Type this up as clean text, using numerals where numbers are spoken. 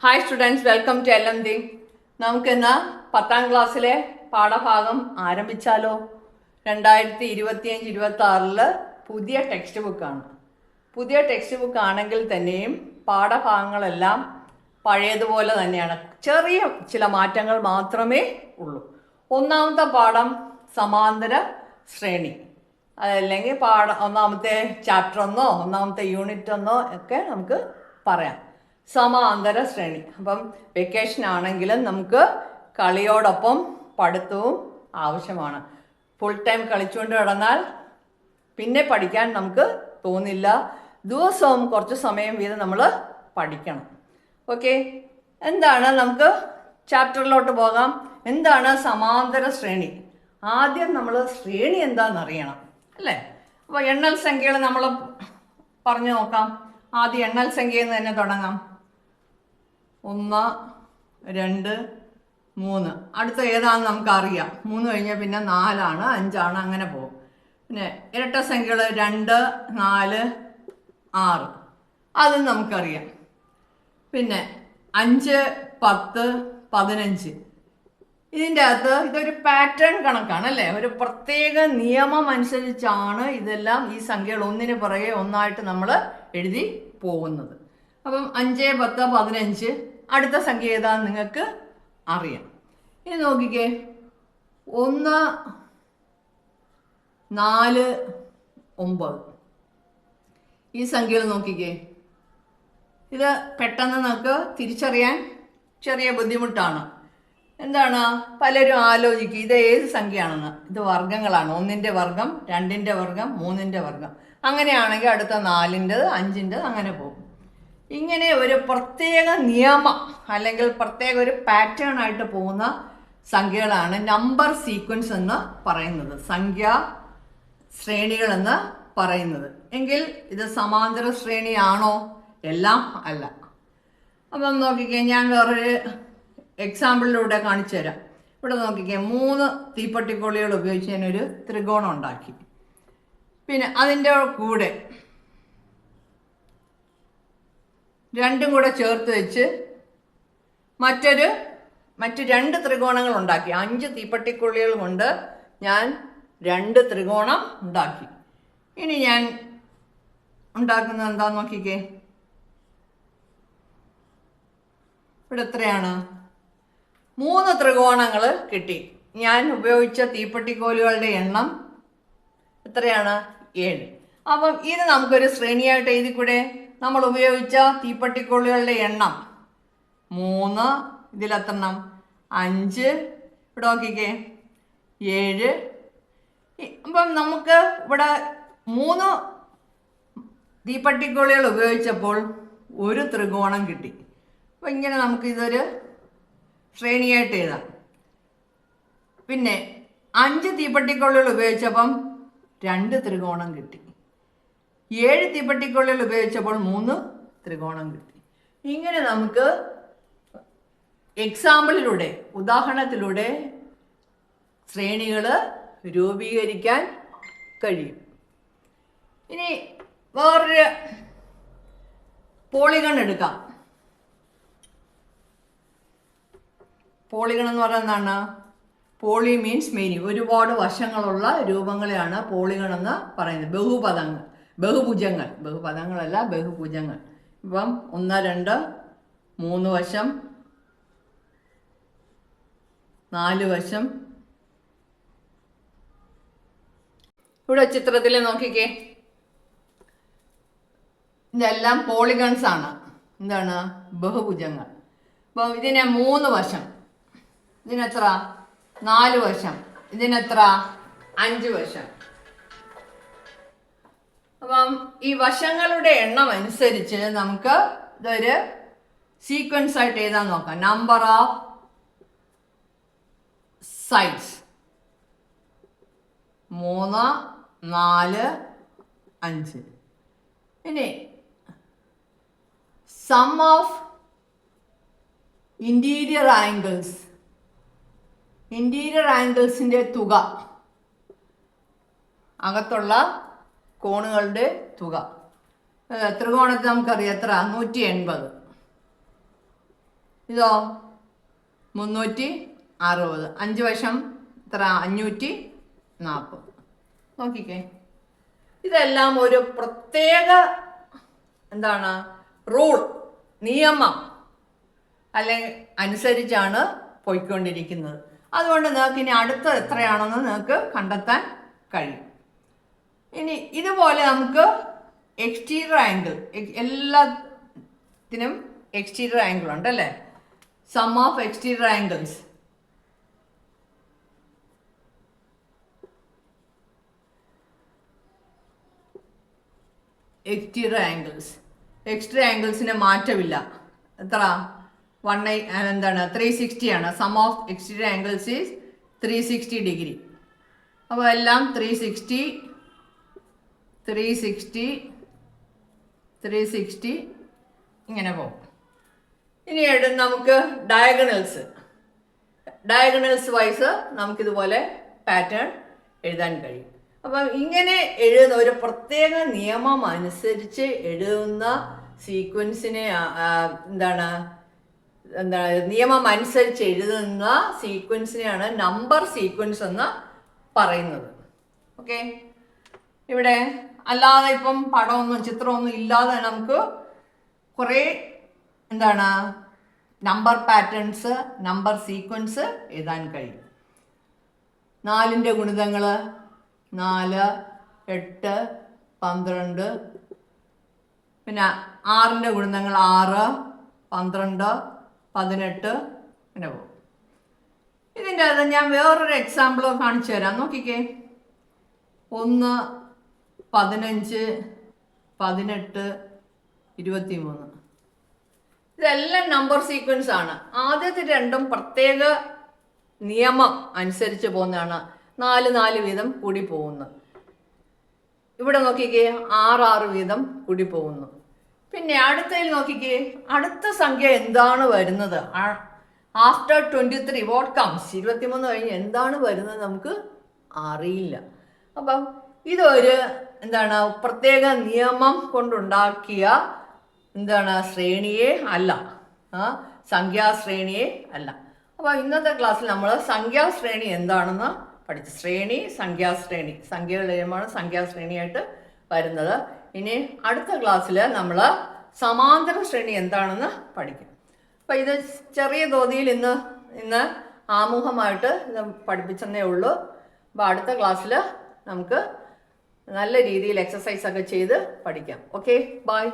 Hi students, welcome to LMD. നമുക്കിന്ന് 10ാം ക്ലാസ്സിലെ പാഠഭാഗം ആരംഭിച്ചാലോ? 2025-26 പുതിയ ടെക്സ്റ്റ് ബുക്കാണ്. പുതിയ ടെക്സ്റ്റ് ബുക്ക് ആണെങ്കിൽ തന്നെയും പാഠഭാഗങ്ങളെല്ലാം പഴയതുപോലെ തന്നെയാണ്. ചെറിയ ചില മാറ്റങ്ങൾ മാത്രമേ ഉള്ളൂ. ഒന്നാമത്തെ പാഠം സമാന്തര ശ്രേണി, അതല്ലെങ്കിൽ ഒന്നാമത്തെ ചാപ്റ്റർ ഒന്നോ ഒന്നാമത്തെ യൂണിറ്റ് ഒന്നോ ഒക്കെ നമുക്ക് പറയാം. സമാന്തര ശ്രേണി. അപ്പം വെക്കേഷൻ ആണെങ്കിലും നമുക്ക് കളിയോടൊപ്പം പഠിത്തവും ആവശ്യമാണ്. ഫുൾ ടൈം കളിച്ചുകൊണ്ട് കിടന്നാൽ പിന്നെ പഠിക്കാൻ നമുക്ക് തോന്നില്ല. ദിവസവും കുറച്ച് സമയം വീതം നമ്മൾ പഠിക്കണം. ഓക്കെ, എന്താണ്, നമുക്ക് ചാപ്റ്ററിലോട്ട് പോകാം. എന്താണ് സമാന്തര ശ്രേണി? ആദ്യം നമ്മൾ ശ്രേണി എന്താണെന്നറിയണം, അല്ലേ? അപ്പോൾ എണ്ണൽ സംഖ്യകൾ നമ്മൾ പറഞ്ഞു നോക്കാം. ആദ്യം എണ്ണൽ സംഖ്യയിൽ നിന്ന് തന്നെ തുടങ്ങാം. 1, 2, 3. അടുത്ത ഏതാണെന്ന് നമുക്കറിയാം. 3 കഴിഞ്ഞാൽ പിന്നെ 4 ആണ്, 5 ആണ്, അങ്ങനെ പോകും. പിന്നെ ഇരട്ട സംഖ്യകൾ 2, 4, 6, അതും നമുക്കറിയാം. പിന്നെ 5, 10, 15. ഇതിൻ്റെ അകത്ത് ഇതൊരു പാറ്റേൺ കണക്കാണ്, അല്ലേ? ഒരു പ്രത്യേക നിയമം അനുസരിച്ചാണ് ഇതെല്ലാം, ഈ സംഖ്യകൾ ഒന്നിന് പുറകെ ഒന്നായിട്ട് നമ്മൾ എഴുതി പോകുന്നത്. അപ്പം 5, 10, 15. അടുത്ത സംഖ്യ ഏതാണെന്ന് നിങ്ങൾക്ക് അറിയാം. ഇനി നോക്കിക്കേ, 1, 4, 9. ഈ സംഖ്യകൾ നോക്കിക്കേ. ഇത് പെട്ടെന്ന് നമുക്ക് തിരിച്ചറിയാൻ ചെറിയ ബുദ്ധിമുട്ടാണ്. എന്താണ്, പലരും ആലോചിക്കും ഇത് ഏത് സംഖ്യയാണെന്ന്. ഇത് വർഗ്ഗങ്ങളാണ്. 1ൻ്റെ വർഗ്ഗം, 2ൻ്റെ വർഗ്ഗം, 3ൻ്റെ വർഗ്ഗം. അങ്ങനെയാണെങ്കിൽ അടുത്ത 4ൻ്റെത്, 5ൻ്റെത്, അങ്ങനെ പോകും. ഇങ്ങനെ ഒരു പ്രത്യേക നിയമം അല്ലെങ്കിൽ പ്രത്യേക ഒരു പാറ്റേൺ ആയിട്ട് പോകുന്ന സംഖ്യകളാണ് നമ്പർ സീക്വൻസ് എന്ന് പറയുന്നത്, സംഖ്യാ ശ്രേണികൾ എന്ന് പറയുന്നത്. എങ്കിൽ ഇത് സമാന്തര ശ്രേണിയാണോ? എല്ലാം അല്ല. അപ്പം നോക്കിക്കേ, ഞാൻ വേറൊരു എക്സാമ്പിളിലൂടെ കാണിച്ചു തരാം. ഇവിടെ നോക്കിക്കേ, 3 തീപ്പട്ടിക്കൊള്ളികൾ ഉപയോഗിച്ച് ഞാനൊരു ത്രികോണം ഉണ്ടാക്കി. പിന്നെ അതിൻ്റെ കൂടെ 2 കൂടെ ചേർത്ത് വെച്ച് മറ്റ് 2 ത്രികോണങ്ങൾ ഉണ്ടാക്കി. 5 തീപ്പട്ടിക്കൊള്ളികൾ കൊണ്ട് ഞാൻ 2 ത്രികോണം ഉണ്ടാക്കി. ഇനി ഞാൻ ഉണ്ടാക്കുന്നത് എന്താന്ന് നോക്കിക്കേ. ഇവിടെ എത്രയാണ്? 3 ത്രികോണങ്ങൾ കിട്ടി. ഞാൻ ഉപയോഗിച്ച തീപ്പട്ടിക്കോലുകളുടെ എണ്ണം എത്രയാണ്? 7. അപ്പം ഇത് നമുക്കൊരു ശ്രേണിയായിട്ട് എഴുതിക്കൂടെ? നമ്മൾ ഉപയോഗിച്ച തീപ്പട്ടിക്കൊള്ളികളുടെ എണ്ണം 3, ഇതിലെത്രണ്ണം? 5. ഇവിടെ നോക്കിക്കേ, 7. അപ്പം നമുക്ക് ഇവിടെ 3 തീപ്പട്ടിക്കൊള്ളികൾ ഉപയോഗിച്ചപ്പോൾ ഒരു ത്രികോണം കിട്ടി. അപ്പം ഇങ്ങനെ നമുക്കിതൊരു ശ്രേണിയായിട്ട് എഴുതാം. പിന്നെ 5 തീപ്പട്ടിക്കൊള്ളികൾ ഉപയോഗിച്ചപ്പം 2 ത്രികോണം കിട്ടി. 7 തീപ്പട്ടിക്കൊള്ളികൾ ഉപയോഗിച്ചപ്പോൾ 3 ത്രികോണം കിട്ടി. ഇങ്ങനെ നമുക്ക് എക്സാമ്പിളിലൂടെ, ഉദാഹരണത്തിലൂടെ ശ്രേണികൾ രൂപീകരിക്കാൻ കഴിയും. ഇനി വേറൊരു പോളിഗൺ എടുക്കാം. പോളിഗൺ എന്ന് പറയുന്നത് എന്താണ്? പോളി മീൻസ് മെനി, ഒരുപാട് വശങ്ങളുള്ള രൂപങ്ങളെയാണ് പോളിഗൺ എന്ന് പറയുന്നത്. ബഹുഭുജങ്ങൾ, ബഹുപദങ്ങളല്ല, ബഹുഭുജങ്ങൾ. ഇപ്പം 1, 2, 3 വശം, 4 വശം. ഇവിടെ ചിത്രത്തിൽ നോക്കിക്കേ, ഇതെല്ലാം പോളിഗൺസ് ആണ്. എന്താണ്? ബഹുഭുജങ്ങൾ. അപ്പം ഇതിന് 3 വശം, ഇതിനെത്ര? 4 വശം, ഇതിനെത്ര? 5 വശം. അപ്പം ഈ വശങ്ങളുടെ എണ്ണം അനുസരിച്ച് നമുക്ക് ഇതൊരു സീക്വൻസ് ആയിട്ട് എഴുതാൻ നോക്കാം. Number of sides 3, 4, 5. ഇനി sum of interior angles, interior ആംഗിൾസിൻ്റെ തുക, അകത്തുള്ള കോണുകളുടെ തുക. ത്രികോണത്തിൽ നമുക്കറിയാം എത്ര? 180. ഇതോ 360. 5 വശം എത്ര? 540. നോക്കിക്കേ, ഇതെല്ലാം ഒരു പ്രത്യേക എന്താണ് റൂൾ, നിയമം അല്ലെങ്കിൽ അനുസരിച്ചാണ് പോയിക്കൊണ്ടിരിക്കുന്നത്. അതുകൊണ്ട് നിങ്ങൾക്ക് ഇനി അടുത്തത് എത്രയാണെന്ന് നിങ്ങൾക്ക് കണ്ടെത്താൻ കഴിയും. ഇനി ഇതുപോലെ നമുക്ക് എക്സ്റ്റീരിയർ ആംഗിൾ, എല്ലാത്തിനും എക്സ്റ്റീരിയർ ആംഗിൾ ഉണ്ടല്ലേ. Sum of exterior angles, exterior ആംഗിൾസിന് മാറ്റമില്ല. എത്ര? 360 ആണ്. Sum of exterior angles is 360 degree. അപ്പോൾ എല്ലാം 360 ഇങ്ങനെ പോകും. ഇനി നമുക്ക് ഡയഗണൽസ് വൈസ് നമുക്കിതുപോലെ പാറ്റേൺ എഴുതാൻ കഴിയും. അപ്പം ഇങ്ങനെ എഴുതുന്ന ഒരു പ്രത്യേക നിയമം അനുസരിച്ച് എഴുതുന്ന സീക്വൻസിനെ നിയമം അനുസരിച്ച് എഴുതുന്ന സീക്വൻസിനെയാണ് നമ്പർ സീക്വൻസ് എന്ന് പറയുന്നത്. ഓക്കെ, ഇവിടെ അല്ലാതെ ഇപ്പം പടമൊന്നും ചിത്രമൊന്നും ഇല്ലാതെ നമുക്ക് കുറേ നമ്പർ പാറ്റേൺസ്, നമ്പർ സീക്വൻസ് എഴുതാൻ കഴിയും. 4ൻ്റെ ഗുണിതങ്ങൾ 4, 8, 12. പിന്നെ 6ൻ്റെ ഗുണിതങ്ങൾ 6, 12, 18 പിന്നെ പോകും. ഇതിൻ്റെ അത് ഞാൻ വേറൊരു എക്സാമ്പിൾ കാണിച്ചു തരാം. നോക്കിക്കേ, 1, 15, 18, 23. ഇതെല്ലാം നമ്പർ സീക്വൻസ് ആണ്. ആദ്യത്തെ രണ്ടും പ്രത്യേക നിയമം അനുസരിച്ച് പോകുന്നതാണ്. 4 വീതം കൂടി പോകുന്നു. ഇവിടെ നോക്കിക്കേ, 6 വീതം കൂടി പോകുന്നു. പിന്നെ അടുത്തതിൽ നോക്കിക്കേ, അടുത്ത സംഖ്യ എന്താണ് വരുന്നത്? After 23 what comes? 23 കഴിഞ്ഞ് എന്താണ് വരുന്നത് നമുക്ക് അറിയില്ല. അപ്പം ഇതൊരു പ്രത്യേക നിയമം കൊണ്ടുണ്ടാക്കിയ ശ്രേണിയെ അല്ല, സംഖ്യാശ്രേണിയെ അല്ല. അപ്പോൾ ഇന്നത്തെ ക്ലാസ്സിൽ നമ്മൾ സംഖ്യാശ്രേണി എന്താണെന്ന് പഠിച്ചു. സംഖ്യാശ്രേണി, സംഖ്യകളുമാണ് സംഖ്യാശ്രേണിയായിട്ട് വരുന്നത്. ഇനി അടുത്ത ക്ലാസ്സിൽ നമ്മൾ സമാന്തര ശ്രേണി എന്താണെന്ന് പഠിക്കും. അപ്പോൾ ഇത് ചെറിയ തോതിൽ ഇന്ന് ആമുഖമായിട്ട് ഇത് പഠിപ്പിച്ചെന്നേ ഉള്ളൂ. അപ്പോൾ അടുത്ത ക്ലാസ്സിൽ നമുക്ക് നല്ല രീതിയിൽ എക്സസൈസ് ഒക്കെ ചെയ്ത് പഠിക്കാം. Okay, by.